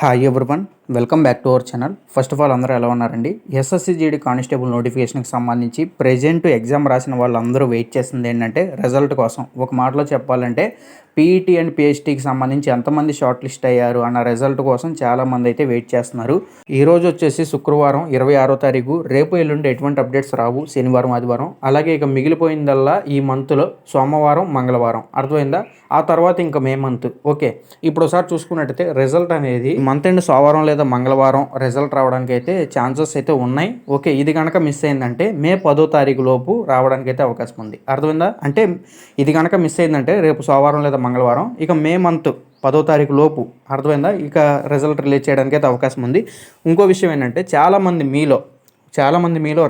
Hi everyone, welcome back to our channel. First of all అందరూ ఎలా ఉన్నారండి? SSC GD constable నోటిఫికేషన్కి సంబంధించి ప్రెజెంట్ ఎగ్జామ్ రాసిన వాళ్ళందరూ వెయిట్ చేస్తుంది ఏంటంటే రిజల్ట్ కోసం. ఒక మాటలో చెప్పాలంటే పీఈటీ అండ్ పిహెచ్టీకి సంబంధించి ఎంతమంది షార్ట్ లిస్ట్ అయ్యారు అన్న రిజల్ట్ కోసం చాలామంది అయితే వెయిట్ చేస్తున్నారు. ఈరోజు వచ్చేసి శుక్రవారం 26వ తారీఖు. రేపు ఎల్లుండి ఎటువంటి అప్డేట్స్ రావు, శనివారం ఆదివారం. అలాగే ఇక మిగిలిపోయిందల్లా ఈ మంత్లో సోమవారం మంగళవారం. అర్థమైందా? ఆ తర్వాత ఇంకా మే మంత్. ఓకే, ఇప్పుడు ఒకసారి చూసుకున్నట్టయితే రిజల్ట్ అనేది మంత్ ఎండ్ సోమవారం లేదా మంగళవారం రిజల్ట్ రావడానికి అయితే ఛాన్సెస్ అయితే ఉన్నాయి. ఓకే, ఇది కనుక మిస్ అయిందంటే మే 10వ తారీఖు లోపు రావడానికి అయితే అవకాశం ఉంది. అర్థమైందా? అంటే ఇది కనుక మిస్ అయిందంటే రేపు సోమవారం లేదా మంగళవారం, ఇక మే మంత్ 10వ తారీఖు లోపు. అర్థమైందా? ఇక రిజల్ట్ రిలీజ్ చేయడానికి అయితే అవకాశం ఉంది. ఇంకో విషయం ఏంటంటే చాలామంది మీలో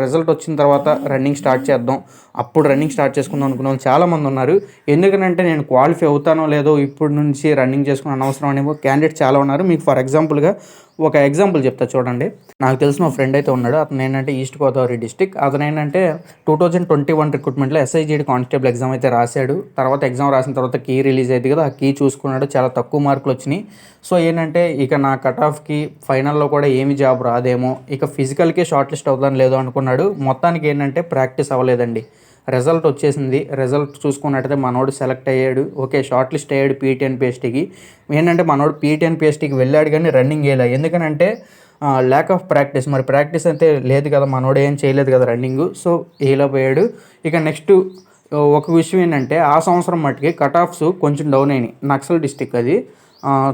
రిజల్ట్ వచ్చిన తర్వాత రన్నింగ్ స్టార్ట్ చేద్దాం, అప్పుడు రన్నింగ్ స్టార్ట్ చేసుకుందాం అనుకున్న వాళ్ళు చాలామంది ఉన్నారు. ఎందుకంటే నేను క్వాలిఫై అవుతానో లేదో ఇప్పుడు నుంచి రన్నింగ్ చేసుకుని అనవసరం అనేమో క్యాండిడేట్ చాలా ఉన్నారు. మీకు ఫర్ ఎగ్జాంపుల్గా ఒక ఎగ్జాంపుల్ చెప్తా చూడండి. నాకు తెలిసిన ఒక ఫ్రెండ్ అయితే ఉన్నాడు. అతను ఏంటంటే ఈస్ట్ గోదావరి డిస్టిక్. అతను ఏంటంటే 2021 రిక్రూట్మెంట్లో ఎస్ఐజీడీ కానిస్టేబుల్ ఎగ్జామ్ అయితే రాశాడు. తర్వాత ఎగ్జామ్ రాసిన తర్వాత కీ రిలీజ్ అయింది కదా, ఆ కీ చూసుకున్నాడు, చాలా తక్కువ మార్కులు వచ్చినాయి. సో ఏంటంటే ఇక నా కట్ ఆఫ్కి ఫైనల్లో కూడా ఏమి జాబ్ రాదేమో, ఇక ఫిజికల్కే షార్ట్ లిస్ట్ అవుతాను లేదో అనుకున్నాడు. మొత్తానికి ఏంటంటే ప్రాక్టీస్ అవ్వలేదండి. రిజల్ట్ వచ్చేసింది. రిజల్ట్ చూసుకున్నట్టయితే మనోడు సెలెక్ట్ అయ్యాడు. ఓకే, షార్ట్ లిస్ట్ అయ్యాడు పీటీ అండ్ పిహెచ్టీకి. ఏంటంటే మనోడు పీటీ అండ్ పిహెచ్టీకి వెళ్ళాడు కానీ రన్నింగ్ వేయలే. ఎందుకనంటే ల్యాక్ ఆఫ్ ప్రాక్టీస్. మరి ప్రాక్టీస్ అయితే లేదు కదా, మనోడు ఏం చేయలేదు కదా రన్నింగ్. సో వేయలేకపోయాడు. ఇక నెక్స్ట్ ఒక విషయం ఏంటంటే ఆ సంవత్సరం మట్టుకి కట్ ఆఫ్స్ కొంచెం డౌన్ అయినాయి. నక్సల్ డిస్టిక్ అది.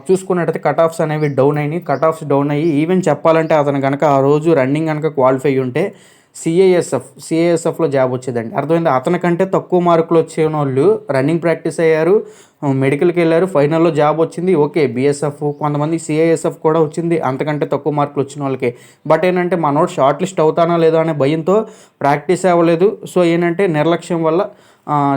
చూసుకున్నట్టయితే కట్ ఆఫ్స్ అనేవి డౌన్ అయినాయి. కట్ ఆఫ్స్ డౌన్ అయ్యి ఈవెన్ చెప్పాలంటే అతను కనుక ఆ రోజు రన్నింగ్ కనుక క్వాలిఫై ఉంటే సిఐఎస్ఎఫ్లో జాబ్ వచ్చేదండి. అర్థమైంది? అతనికంటే తక్కువ మార్కులు వచ్చిన వాళ్ళు రన్నింగ్ ప్రాక్టీస్ అయ్యారు, మెడికల్కి వెళ్ళారు, ఫైనల్లో జాబ్ వచ్చింది. ఓకే, బిఎస్ఎఫ్, కొంతమంది సిఐఎస్ఎఫ్ కూడా వచ్చింది అంతకంటే తక్కువ మార్కులు వచ్చిన వాళ్ళకి. బట్ ఏంటంటే మనోడు షార్ట్ లిస్ట్ అవుతానో లేదో అనే భయంతో ప్రాక్టీస్ అవ్వలేదు. సో ఏంటంటే నిర్లక్ష్యం వల్ల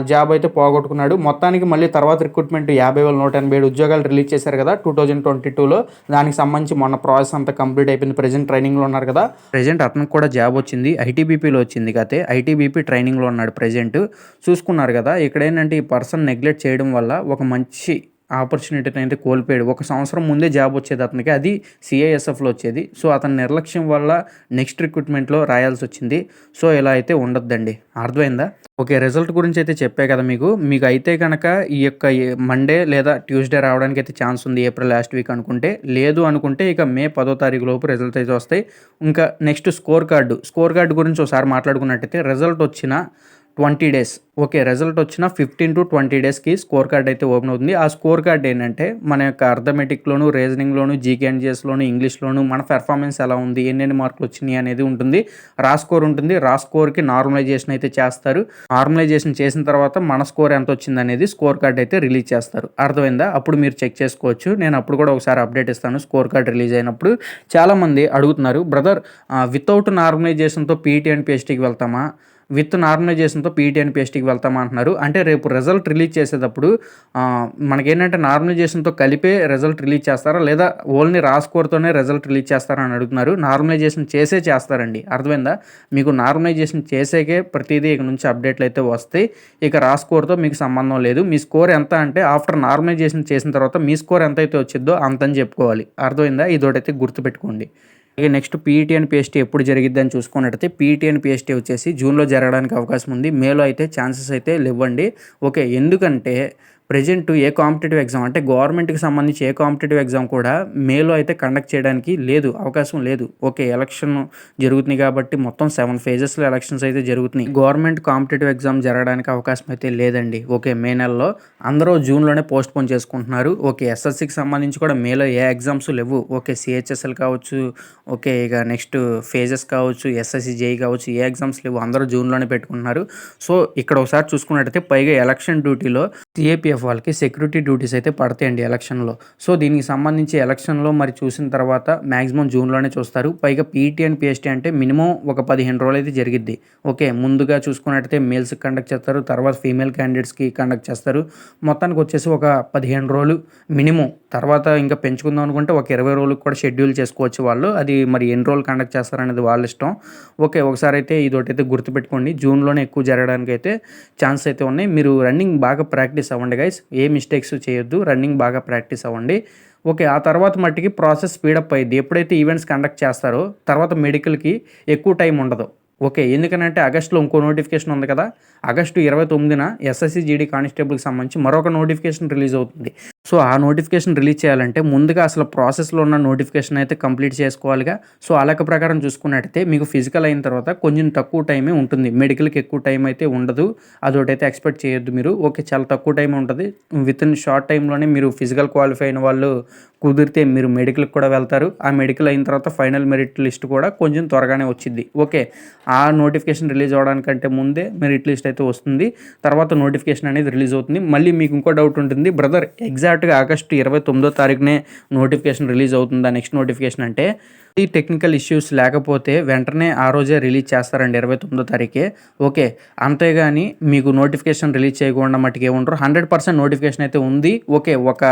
జాబ్ అయితే పోగొట్టుకున్నాడు. మొత్తానికి మళ్ళీ తర్వాత రిక్రూట్మెంట్ 50,187 ఉద్యోగాలు రిలీజ్ చేశారు కదా 2022లో. దానికి సంబంధించి మొన్న ప్రాసెస్ అంతా కంప్లీట్ అయిపోయింది. ప్రజెంట్ ట్రైనింగ్లో ఉన్నారు కదా. ప్రజెంట్ అతనికి కూడా జాబ్ వచ్చింది, ఐటీబీపీలో వచ్చింది. అయితే ఐటీబీపీ ట్రైనింగ్లో ఉన్నాడు ప్రజెంట్. చూసుకున్నారు కదా. ఇక్కడ ఏంటంటే ఈ పర్సన్ నెగ్లెక్ట్ చేయడం వల్ల ఒక మంచి ఆపర్చునిటీని అయితే కోల్పోయాడు. ఒక సంవత్సరం ముందే జాబ్ వచ్చేది అతనికి, అది సిఐఎస్ఎఫ్లో వచ్చేది. సో అతని నిర్లక్ష్యం వల్ల నెక్స్ట్ రిక్రూట్మెంట్లో రాయాల్సి వచ్చింది. సో ఇలా అయితే ఉండొద్దండి. అర్థమైందా? ఓకే, రిజల్ట్ గురించి అయితే చెప్పే కదా మీకు అయితే కనుక ఈ యొక్క మండే లేదా ట్యూస్డే రావడానికి అయితే ఛాన్స్ ఉంది, ఏప్రిల్ లాస్ట్ వీక్ అనుకుంటే. లేదు అనుకుంటే ఇక మే 10వ తారీఖు లోపు రిజల్ట్ అయితే వస్తాయి. ఇంకా నెక్స్ట్ స్కోర్ కార్డు గురించి ఒకసారి మాట్లాడుకున్నట్టయితే రిజల్ట్ వచ్చిన 20 డేస్, ఓకే, రిజల్ట్ వచ్చిన 15 to 20 డేస్కి స్కోర్ కార్డ్ అయితే ఓపెన్ అవుతుంది. ఆ స్కోర్ కార్డ్ ఏంటంటే మన యొక్క అర్థమెటిక్లోను, రీజనింగ్లోను, జీకే అండ్ జిఎస్లోను, ఇంగ్లీష్లోను మన పెర్ఫార్మెన్స్ ఎలా ఉంది, ఎన్నెన్ని మార్కులు వచ్చినాయి అనేది ఉంటుంది. రా స్కోర్ ఉంటుంది. రా స్కోర్కి నార్మలైజేషన్ అయితే చేస్తారు. నార్మలైజేషన్ చేసిన తర్వాత మన స్కోర్ ఎంత వచ్చింది అనేది స్కోర్ కార్డ్ అయితే రిలీజ్ చేస్తారు. అర్థమైందా? అప్పుడు మీరు చెక్ చేసుకోవచ్చు. నేను అప్పుడు కూడా ఒకసారి అప్డేట్ ఇస్తాను స్కోర్ కార్డ్ రిలీజ్ అయినప్పుడు. చాలామంది అడుగుతున్నారు, బ్రదర్ వితౌట్ నార్మలైజేషన్తో పీఈటీ అండ్ పిహెచ్టీకి వెళ్తామా, విత్ నార్మలైజేషన్తో పీఈటీ అండ్ పిహెచ్టీకి వెళ్తామా అంటున్నారు. అంటే రేపు రిజల్ట్ రిలీజ్ చేసేటప్పుడు మనకేంటంటే నార్మలైజేషన్తో కలిపే రిజల్ట్ రిలీజ్ చేస్తారా, లేదా ఓన్లీ రా స్కోర్తోనే రిజల్ట్ రిలీజ్ చేస్తారా అని అడుగుతున్నారు. నార్మలైజేషన్ చేస్తారండి. అర్థమైందా? మీకు నార్మలైజేషన్ చేసేకే ప్రతిదీ ఇక నుంచి అప్డేట్లు అయితే వస్తాయి. ఇక రా స్కోర్తో మీకు సంబంధం లేదు. మీ స్కోర్ ఎంత అంటే ఆఫ్టర్ నార్మలైజేషన్ చేసిన తర్వాత మీ స్కోర్ ఎంత అయితే వచ్చిందో అంతని చెప్పుకోవాలి. అర్థమైందా? ఇదొకటైతే గుర్తుపెట్టుకోండి. ఇక నెక్స్ట్ పీఈటీ అండ్ పిహెచ్టీ ఎప్పుడు జరిగిద్దని చూసుకున్నట్టయితే పీఈటీ అండ్ పిహెచ్టీ వచ్చేసి జూన్లో జరగడానికి అవకాశం ఉంది. మేలో అయితే ఛాన్సెస్ అయితే లేవండి. ఓకే, ఎందుకంటే ప్రెజెంట్ ఏ కాంపిటేటివ్ ఎగ్జామ్ అంటే గవర్నమెంట్కి సంబంధించి ఏ కాంపిటేటివ్ ఎగ్జామ్ కూడా మేలో అయితే కండక్ట్ చేయడానికి అవకాశం లేదు. ఓకే, ఎలక్షన్ జరుగుతుంది కాబట్టి మొత్తం 7 phases ఎలక్షన్స్ అయితే జరుగుతున్నాయి. గవర్నమెంట్ కాంపిటేటివ్ ఎగ్జామ్ జరగడానికి అవకాశం అయితే లేదండి. ఓకే, మే నెలలో అందరూ జూన్లోనే పోస్ట్ పోన్ చేసుకుంటున్నారు. ఓకే, ఎస్ఎస్సికి సంబంధించి కూడా మేలో ఏ ఎగ్జామ్స్ లేవు. ఓకే, సిహెచ్ఎస్ఎల్ కావచ్చు, ఓకే, ఇక నెక్స్ట్ ఫేజెస్ కావచ్చు, ఎస్ఎస్సి జేఈ కావచ్చు, ఏ ఎగ్జామ్స్ లేవు. అందరూ జూన్లోనే పెట్టుకుంటున్నారు. సో ఇక్కడ ఒకసారి చూసుకున్నట్టయితే పైగా ఎలక్షన్ డ్యూటీలో సిఏపిఎఫ్ వాళ్ళకి సెక్యూరిటీ డ్యూటీస్ అయితే పడతాయండి ఎలక్షన్లో. సో దీనికి సంబంధించి ఎలక్షన్లో మరి చూసిన తర్వాత మ్యాక్సిమం జూన్లోనే చూస్తారు. పైగా పీఈటీ అండ్ పిహెచ్టీ అంటే మినిమం ఒక 15 రోజులు అయితే జరిగిద్ది. ఓకే, ముందుగా చూసుకున్నట్టయితే మేల్స్కి కండక్ట్ చేస్తారు, తర్వాత ఫీమేల్ క్యాండిడేట్స్కి కండక్ట్ చేస్తారు. మొత్తానికి వచ్చేసి ఒక 15 రోజులు మినిమం. తర్వాత ఇంకా పెంచుకుందాం అనుకుంటే ఒక 20 రోజులకు కూడా షెడ్యూల్ చేసుకోవచ్చు వాళ్ళు. అది మరి ఎన్ని రోజులు కండక్ట్ చేస్తారనేది వాళ్ళ ఇష్టం. ఓకే, ఒకసారి అయితే ఇదొకటైతే గుర్తుపెట్టుకోండి. జూన్లోనే ఎక్కువ జరగడానికి అయితే ఛాన్స్ అయితే ఉన్నాయి. మీరు రన్నింగ్ బాగా ప్రాక్టీస్ అవ్వండి గైస్. ఏ మిస్టేక్స్ చేయొద్దు. రన్నింగ్ బాగా ప్రాక్టీస్ అవ్వండి. ఓకే. ఆ తర్వాత మట్టికి ప్రాసెస్ స్పీడప్ అయ్యిద్ది. ఎప్పుడైతే ఈవెంట్స్ కండక్ట్ చేస్తారో తర్వాత మెడికల్‌కి ఎక్కువ టైం ఉండదు. ఓకే. ఎందుకనంటే ఆగస్ట్‌లో ఇంకో నోటిఫికేషన్ ఉంది కదా! ఆగస్టు 29న ఎస్ఎస్‌సి జీడీ కానిస్టేబుల్‌కి సంబంధించి మరొక నోటిఫికేషన్ రిలీజ్ అవుతుంది. సో, ఆ నోటిఫికేషన్ రిలీజ్ చేయాలంటే ముందుగా అసలు ప్రాసెస్‌లో ఉన్న నోటిఫికేషన్ అయితే కంప్లీట్ చేసుకోవాలిగా. సో, ఆ లెక్క ప్రకారం చూసుకున్నట్టయితే మీకు ఫిజికల్ అయిన తర్వాత కొంచెం తక్కువ టైమే ఉంటుంది. మెడికల్‌కి ఎక్కువ టైం అయితే ఉండదు. అదోటైతే ఎక్స్‌పెక్ట్ చేయొద్దు మీరు. ఓకే. చాలా తక్కువ టైమే ఉంటది. వితిన్ షార్ట్ టైమ్‌లోనే మీరు ఫిజికల్ క్వాలిఫై అయిన వాళ్ళు కుదిరితే మీరు మెడికల్‌కి కూడా వెళ్తారు. ఆ మెడికల్ అయిన తర్వాత ఫైనల్ మెరిట్ లిస్ట్ కూడా కొంచెం త్వరగానే వచ్చిద్ది. ఓకే. ఆ నోటిఫికేషన్ రిలీజ్ అవ్వడానికంటే ముందే మెరిట్ లిస్ట్ అయితే వస్తుంది. తర్వాత నోటిఫికేషన్ అనేది రిలీజ్ అవుతుంది. మళ్ళీ మీకు ఇంకో డౌట్ ఉంటుంది. బ్రదర్ ఎగ్జాక్ట్‌గా ఆగస్టు 29 తారీఖునే నోటిఫికేషన్ రిలీజ్ అవుతుందా నెక్స్ట్ నోటిఫికేషన్ అంటే, ఈ టెక్నికల్ ఇష్యూస్ లేకపోతే వెంటనే ఆ రోజే రిలీజ్ చేస్తారండి 29 తారీఖే. ఓకే. అంతేగాని మీకు నోటిఫికేషన్ రిలీజ్ చేయకుండా మట్టుకు ఏముండరు. 100% నోటిఫికేషన్ అయితే ఉంది. ఓకే. ఒక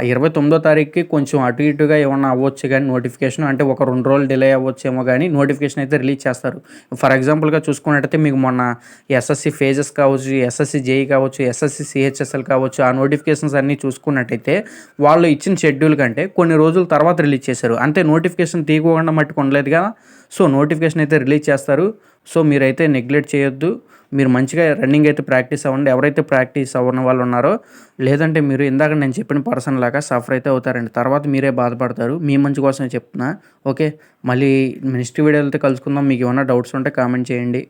29 తారీఖుకి కొంచెం అటు ఇటుగా ఏమన్నా అవ్వచ్చు గానీ నోటిఫికేషన్ అంటే ఒక 2 రోజులు డిలే అవ్వచ్చేమో గానీ నోటిఫికేషన్ అయితే రిలీజ్ చేస్తారు. ఫర్ ఎగ్జాంపుల్‌గా చూసుకున్నట్టయితే మీకు మొన్న ఎస్ఎస్‌సి ఫేజెస్ కావచ్చు, ఎస్ఎస్‌సి జేఈ కావచ్చు, ఎస్ఎస్‌సి సీహెచ్ఎస్ఎల్ కావచ్చు, ఆ నోటిఫికేషన్స్ అన్నీ చూసుకున్నట్టయితే వాళ్ళు ఇచ్చిన షెడ్యూల్ కంటే కొన్ని రోజుల తర్వాత రిలీజ్ చేశారు. అంతే నోటిఫికేషన్ తీయకుండా మట్టుకు ఉండలేదు కదా! సో, నోటిఫికేషన్ అయితే రిలీజ్ చేస్తారు. సో, మీరైతే నెగ్లెక్ట్ చేయొద్దు. మీరు మంచిగా రన్నింగ్ అయితే ప్రాక్టీస్ అవ్వండి. ఎవరైతే ప్రాక్టీస్ అవ్వని వాళ్ళు ఉన్నారో లేదంటే మీరు ఇందాక నేను చెప్పిన పర్సన్ లాగా సఫర్ అయితే అవుతారండి. తర్వాత మీరే బాధపడతారు. మీ మంచి కోసమే చెప్తున్నా. ఓకే. మళ్ళీ నెక్స్ట్ వీడియోలతో కలుసుకుందాం. మీకేమన్నా డౌట్స్ ఉంటే కామెంట్ చేయండి.